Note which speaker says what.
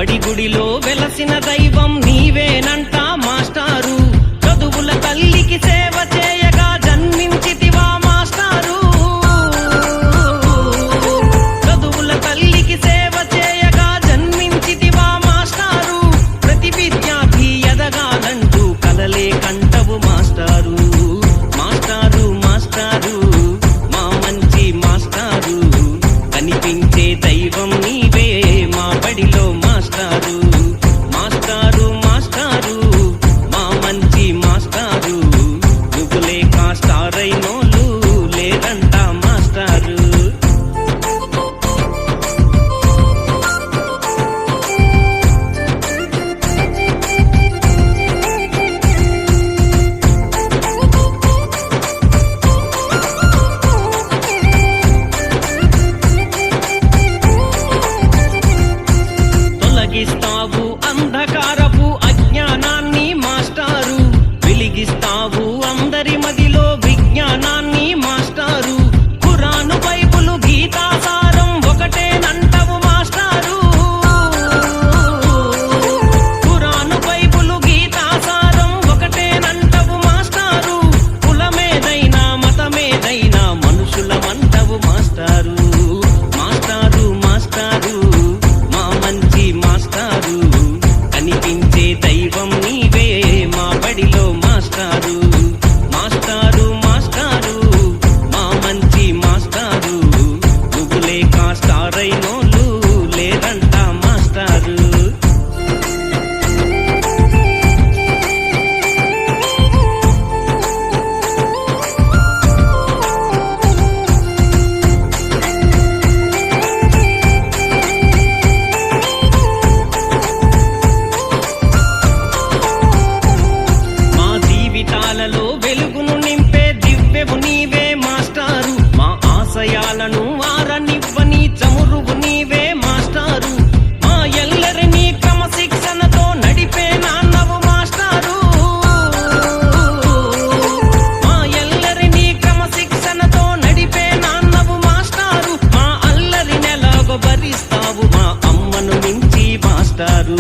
Speaker 1: బడి గుడిలో వెలసిన దైవం నీవేనంట మాస్టారు. చదువుల తల్లికి సేవ చేయగా జన్మించితివా మాస్టారు. చదువుల తల్లికి సేవ చేయగా జన్మించితివా మాస్టారు. ప్రతి విద్యార్థి ఎదగాలంటూ కలలే కంటవు మాస్టారు. మాస్టారు మాస్టారు మా మంచి మాస్టారు, కనిపించే దైవం నీవే మా బడిలో మాస్టారు. మాస్టారు మాస్టారు మా మంచి మాస్టారు, నువ్వు లేక స్టార్ అయినోళ్ళు లేరంట మాస్టారు. తొలగిస్తావు అంధకారపు అజ్ఞానాన్ని మాస్టారు, వెలిగిస్తావు అందరి మదిలో విజ్ఞానాన్ని మాస్టారు. ఖురాను బైబులు గీతాసారం ఒకటేనంటవు మాస్టారు. ఖురాను బైబులు గీతాసారం ఒకటేనంటవు మాస్టారు. కులమేదైనా మతమేదైనా మనుషులమంటవు మాస్టారు. మాస్టారు మాస్టారు మా మంచి మాస్టారు, కనిపించే దైవం నీవే మా బడిలో మాస్టారు. మాస్టారు మాస్టారు మా మంచి మాస్టారు, నువ్వు లేక స్టార్ అయినోళ్ళు లేరంట మాస్టారు. మా జీవితాలలో వెలుగును నింపే దివ్యవు నీవే మాస్టారు. మా ఆశయాలను ఆరనివ్వని చమురువు నీవే మాస్టారు. మా ఎల్లరినీ క్రమశిక్షణతో నడిపే నాన్నవు మాస్టారు. మా ఎల్లరినీ క్రమశిక్షణతో నడిపే నాన్నవు మాస్టారు. మా అల్లరి నెలాగో భరిస్తావు మా అమ్మను మించి మాస్టారు.